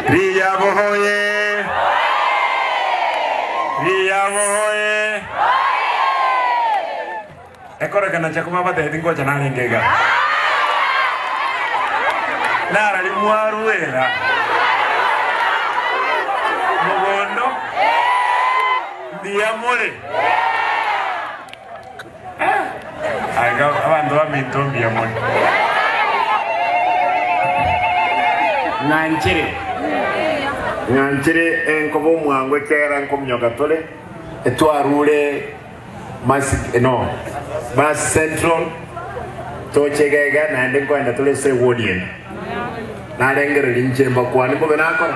Riyabo hoye! Riyabo hoye! Ekora kana chakuma bate dingo chanali ngega. Nara limuaruela. Mugondo. Diamore. Aga abantu bamintombi yamone. Nganchire enkobo mwangwe kera nkomnyoka tole etwarule masik no Mass Central tochegega nande kwenda tole se wodien nalengere linchemba kwani bobe nakora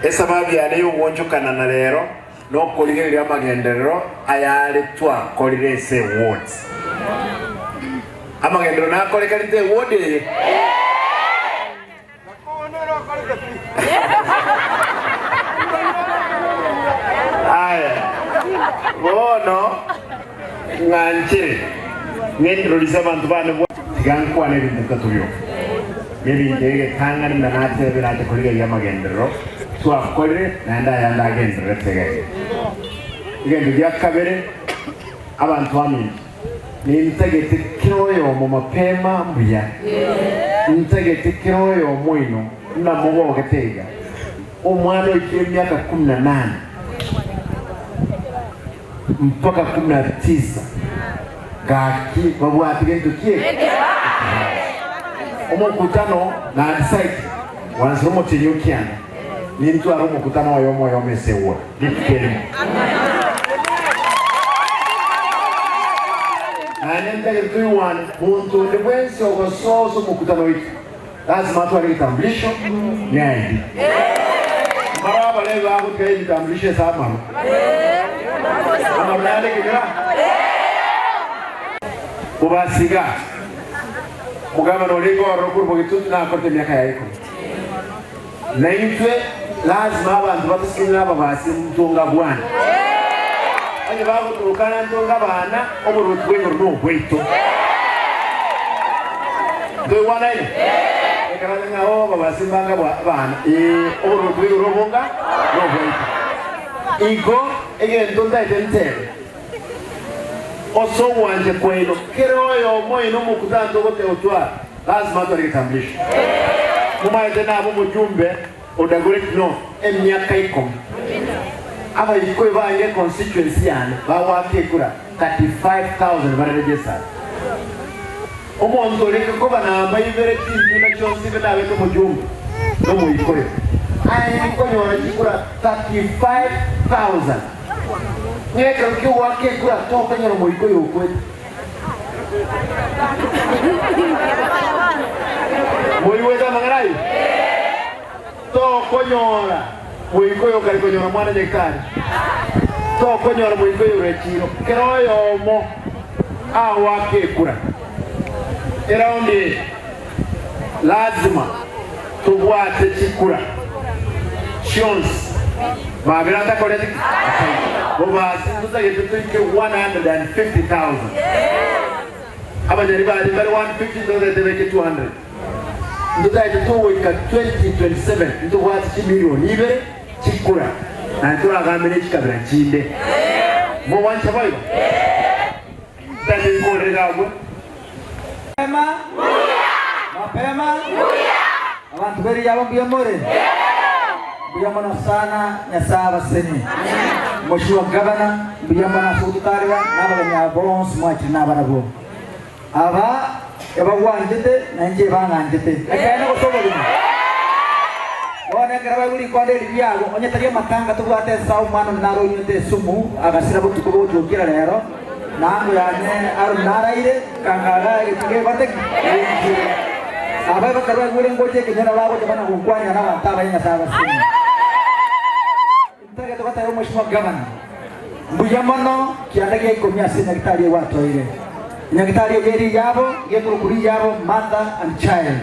esababu yale yobonjukana na lero no koligere ya magenderero ayale twa kolire se wards amagendero nakoleka lite wodi aya bono nganje ngendro lisabantu bane gankwane bindakatuyo yebi ndege tangana nate birate koligere ya magendero twakorere nanda yanda agendere tegege igendo byakabere abantu bamwe ni ntagete kiroyo mu mapema mbuya ntagete kiroyo mwino na mugo gatega umwana w'imyaka 18 mpaka 19 gaki babwati gento kiye omukutano na site wanzomo tinyukiana ni mtu aromukutano wa yomo yomesewa dikene anenda kuiwana muntu ndibwenso ogososo mukutano wiki lazima watu walitambulisho nyandi maraba leo hapo kwa kitambulisho sama amarale kidira kubasiga mugaba noliko rokuru bogitutu na kote miaka yako na itwe lazima abantu batusikira babasi mtunga bwana anye babo turukana ntunga bana oburutwe ngo bweto do wana ile ekaranga ho babasi mbanga bana oburutwe urobonga no bweto igo egento ndaitente oso wanje kweno keroyo moyo no mukutando gote otwa lazima tulikitambulisha mumaite nabo mujumbe odagore no emyaka ikom aba ikoye bange constituency yana bawake kura 35,000 barejesa omuntu leke ko banamba ibere kintu na cyose bedawe ko mujumbe no muyikoye ayi ko nyora kura 35,000 nyeka ko wake kura to ko nyora muyikoye ukwe Moiweza mangarai to konyora moikoyo kali konyora mwana nyekari to konyora moikoyo rechiro keroyo mo awake kura eraundi lazima tubwate chikura shons babirata koleti bobasi tuzage tuke 150,000 abajari bari 150,000 debeke 200 ndutaite tuweka 2027 ntuwati milioni ibere chikura na turagamene chikabira chinde mo wancha bayo tande ngore gagwe mapema abantu beri yabo mbiyamore mbiyamona sana nyasaba seni moshuwa gabana mbiyamona sudutaria nabanya bonus mwachi nabarabo aba eba wanjete nanje banganjete akana ko soboli wana karaba uri kwande libyalo onye tariye matanga tubate sawu mano naro nyete sumu agasira butuko bojogira rero nango yane aru naraire kangara ikige bate aba bakarwa uri ngoje kenyana babo tabana kukwanya na bataba nya sawa simu ntage tokata yo mheshimiwa gavana mbuyamano kiandage ikomia sina kitali watu ile nyagitari geri yabo yekurukuri yabo mother and child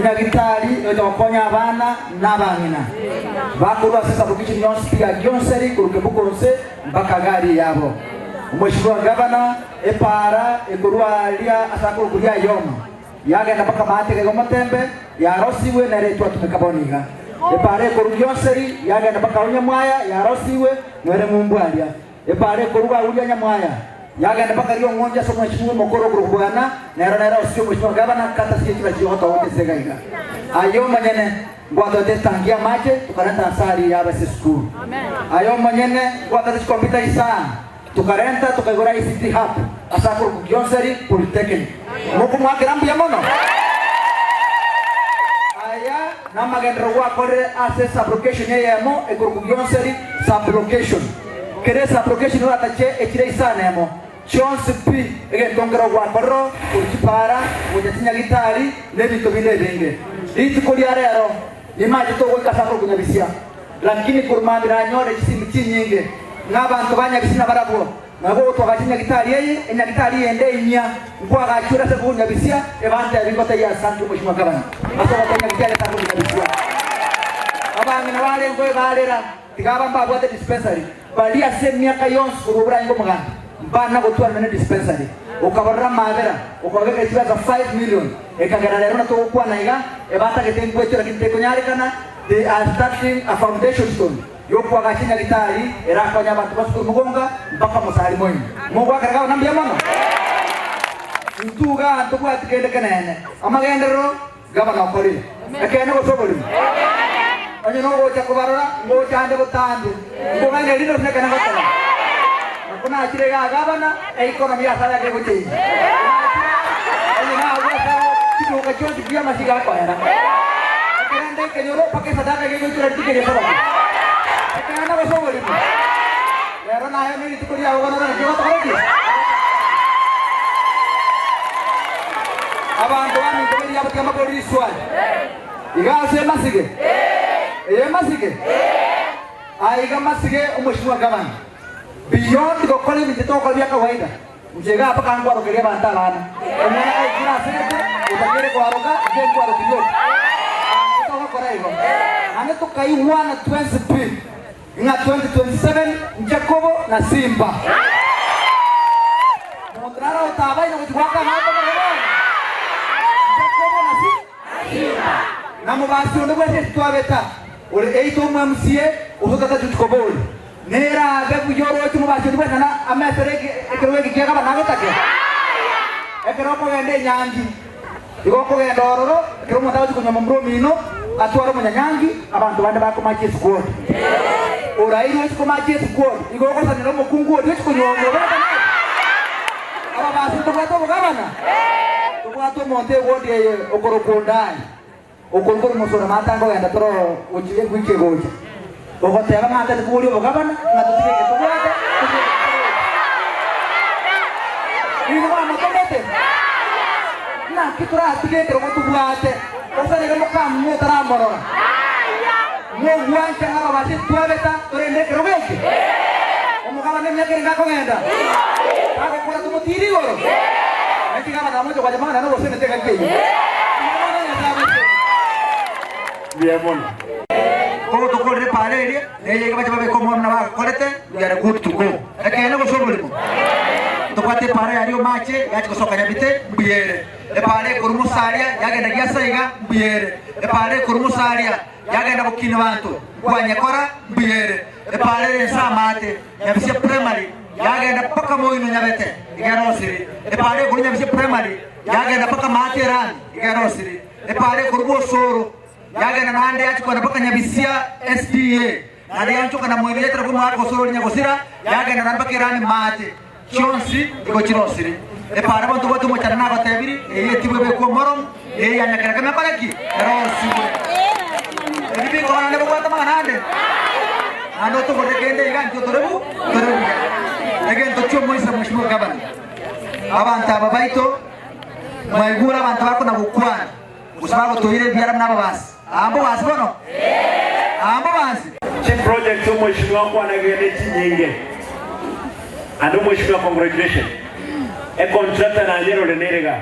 nyagitari etokonya abana nabangina bakuru sasa bukichi nyonsi pia gyonseri kurukebukorose bakagari yabo umeshwa gavana epara ekurwalia asakurukuria yoma yagenda paka mate ke gomatembe ya rosiwe na retu atumekaboniga epare korugioseri yagenda paka Onyamwaya ya rosiwe nwere mumbwalia epare koruga ulia Nyamwaya yagenda paka rio ngonja so mheshimiwa mokoro kurugwana nero sio mheshimiwa gavana kata sije kila chio wote segaiga ayo manyene ngwado testangia mache tukarenta asari ya base school ayo manyene ngwado te computer isa tukarenta tukagora ICT hub asa kurugoseri polytechnic moko mwakirambu ya mono aya namagenda rwa kore access application yemo ekurugoseri application kere application ora tache ekire isana yemo chonse pi egetongera rwa koro ukipara ujatinya gitari nebito binde binde itukuri arero imaje to gukasakuru kunyabisia lakini kurumandira nyore chisimiti nyinge n'abantu banyabisina barabo nabo twagakinya gitari yeye enyagitari yende inya ngwa gachura se kunyabisia ebante abingota ya santu mushima kabana asoba kanya gitari santu kunyabisia abangi na wale ngoy balera tigaba mbabwa te dispensary balia se miaka yonse kurubura ngo muganda bana gutwara na dispensary ukabarra mabera ukaweka chiba za 5 million ekagara lero na to kwa naiga ebata ketengo echo lakini konyari kana they are starting a foundation stone yokwa gakinya gitari erako nyabantu basukuru mugonga mpaka musali mwenye mungu akaragao nambia mama ntuga ntukwa tikende kanene amagendero gabana okorire ekene gotobori onye no gocha kubarora ngocha ande butande ngomanya lino nekana gotala kuna akire ga gabana economy ya sala ke goche onye na gocha kitu kachozi pia masiga kwa era ekende kenyoro pake sadaka ke gocha tikere sababu ekana basobori lero na yo miri tukuri awogana na kiwa tokoki abantu bani tukuri yabuka makori swali igase masige masige aiga masige umushimwa gabana beyond the quality mitoko bya kawaida mjega hapa kangwa rogeria bantalana omwana kira sirete utakere kwa roga jengo rogiyo kutoka kwa hivyo ane tukai 120 na 2027 Jacobo na Simba Montrara utabai na kujwaka hapo kwa Jacobo na Simba na mubasi ndo kwese twabeta ule eito mwamsie usokata tutkoboli nera bebu yoro tu mubasi ndo kwese na ametereke ekerweki kiaka banago take ekeroko gende nyangi igoko gende ororo ekero mutawo kunyoma mromino atwaro munyanyangi abantu bande bakomache squad orairo ikomache squad igoko sanero mukungu odi kunyoma aba basi to kwato gabana to kwato monte wodi okorokondani okorokoro musora matango yanda toro uchiye gwike goje ogotera mata kubuli ogabana natutike to kwata ino mama tomete na kitura tike tero mutubwate osane kama kamu taramorora mo wancha ngaba basi twabeta torende kerogeke omugaba ne myakere ngako ngenda ako kora tumutiri goro ati kama na mojo kwa jamaa na usene teka kije biemon ko to ko re pare ri ne ye kama jabe ko mon na ba korete ya good to go ekene ko sobuli ko to kwate pare ario mache yachi ko sokanya bite biere e pare kurumusaria yagenda gyasaiga biere e pare kurumusaria yagenda bukina bantu kwanyakora biere e pare samate yabise primary yagenda paka moino nyabete igarosiri e pare kuru nyabise primary yagenda paka materan igarosiri e pare kurubo soro yagenda nande yachi ko paka nyabisia SDA nade yancho kana moino yetra ko mako soro nyagosira yagenda namba kirani mate chonsi iko chirosiri e pare bantu botu mochana na batebiri e yetibwe be ko morom e yanyakara kama paraki rosi e bi ko nande bwata manande ando to bote kende iganjo torebu again to chomo isa mheshimiwa gavana abantu ababaito maigura abantu bako na bukwana usabago toire biara mnaba basi ambo basi bono ambo basi chief project to mheshimiwa kwa na gene chinyinge ando mheshimiwa congratulations e contractor na lero lenerega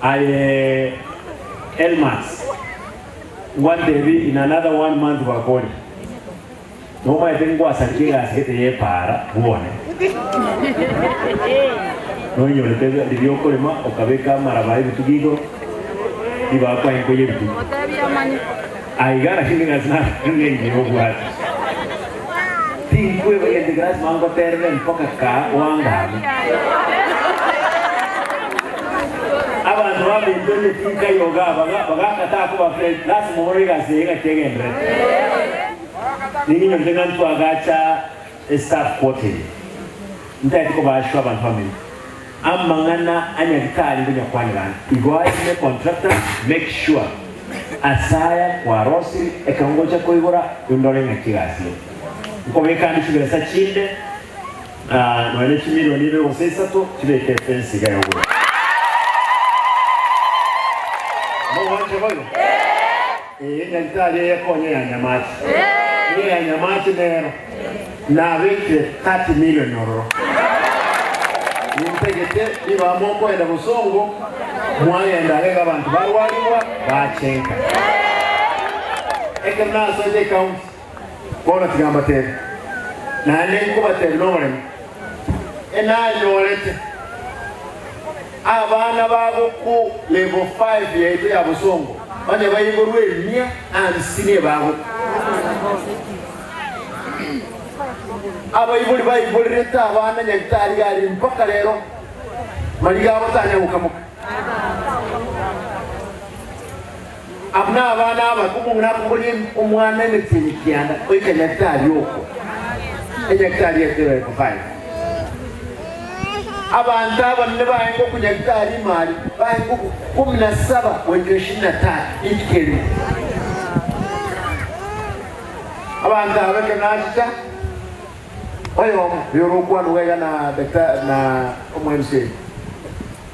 ay Elmas one day in another 1 month bakoni no mai tengo asankiga asete ye para buone Noño le pega de dio colema o cabeza marabai bitugigo y va a caer con el bitu. Ahí gana que me gasna ni ni o guat. Tin fue el de gras mango terre en poca ca o anga. Aba no va bien de tin kai yoga baga kata ko afre las moriga se ga tegen red. Ni ni dengan tu agacha staff hotel. Ndai ko ba shwa ban family. Amangana anyakitali kwenye kwanirana igwaye contractor make sure asaya kwa rosi ekangoja koibora yundore ngakigasi ukobeka ndishubira sachinde no ene chimilioni ile osesato chibeke fence ga yogura mo wanje boyo nyakitali yakonye ya nyamachi ya nyamachi nero na veke 30 million euro Nimpegete iba mongo enda busongo mwaya ndalega abantu barwaliwa bachenka ekemna soje count kona tigamba tebe na nengo batebe nore enanyolete abana babo ku level 5 yetu ya busongo bane bayigorwe mia ansine babo abayibuli bayibuli reta abana nyakitali yali mpaka lero maliga abatanya mukamuka abna abana abakumu nakubuli umwana netinikianda oyika nyakitali yoko nyakitali yetere ko fine abantu abanne bayengo kunyakitali mali bayengo 17 wenjo 25 ikeli abantu abakenashita oyo yorokwa nuwega na daktari na omwense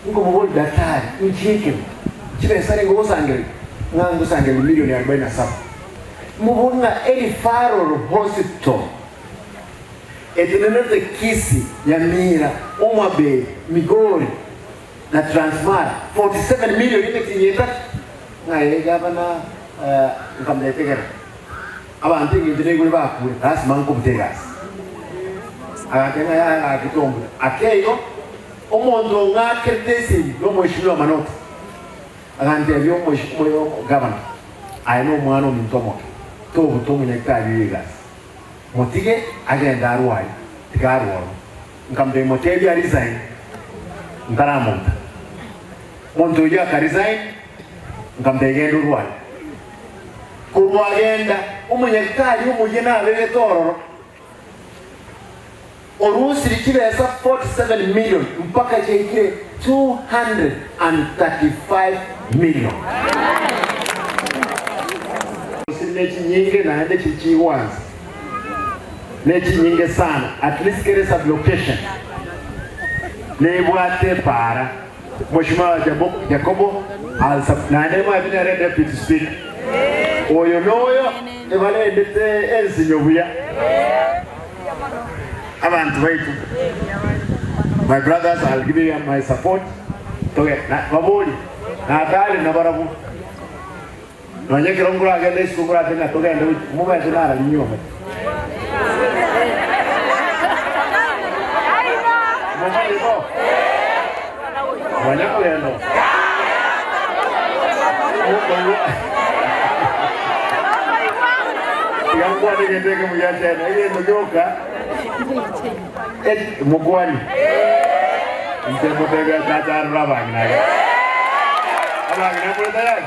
ngo mubuli daktari inchike chibe sare ngo sangere ngangu sangere milioni 47 mubunga Elifaro Hospital eteneneze kisi ya Mira Omwabe Migori na Transmara 47 milioni imekinyeta ngaye gavana nkamletegera abantu ngindire kuli bakure asi manko butegasi akatenga ya akitombo akeyo omondo ngaketesi no mweshimiwa manota akante byo mweshimiwa gavana ayino mwana omuntomo to butomo nyakitali yigas motige agenda arwaye tigarworo nkambe motebi resign ndaramonta mondo ya ka resign nkambe gendo rwaye kurwagenda umunyakitali umujena abebe tororo Orusi likibesa 47 million mpaka chekire 235 million. Nechi nyingi na hende chichiwanzi. Nechi nyingi sana. At least kere sublocation. Nebuate para. Mheshimiwa Jacobo na hende mwabine red deputy speaker. Oyo noyo ebale ndete ensi nyobuya. Abantu baitu. My brothers, I'll give you my support. Toge na babuli na kale na barabu. Nonye kirongura agende sikungura tena toge ndo muba tunara nyoma. Mama ibo. Wanya kulendo. Yangu adigende kemuyatena ile ndoka. Mugwani. Mtemo tega tata rabang naga. Abang na pula tayo.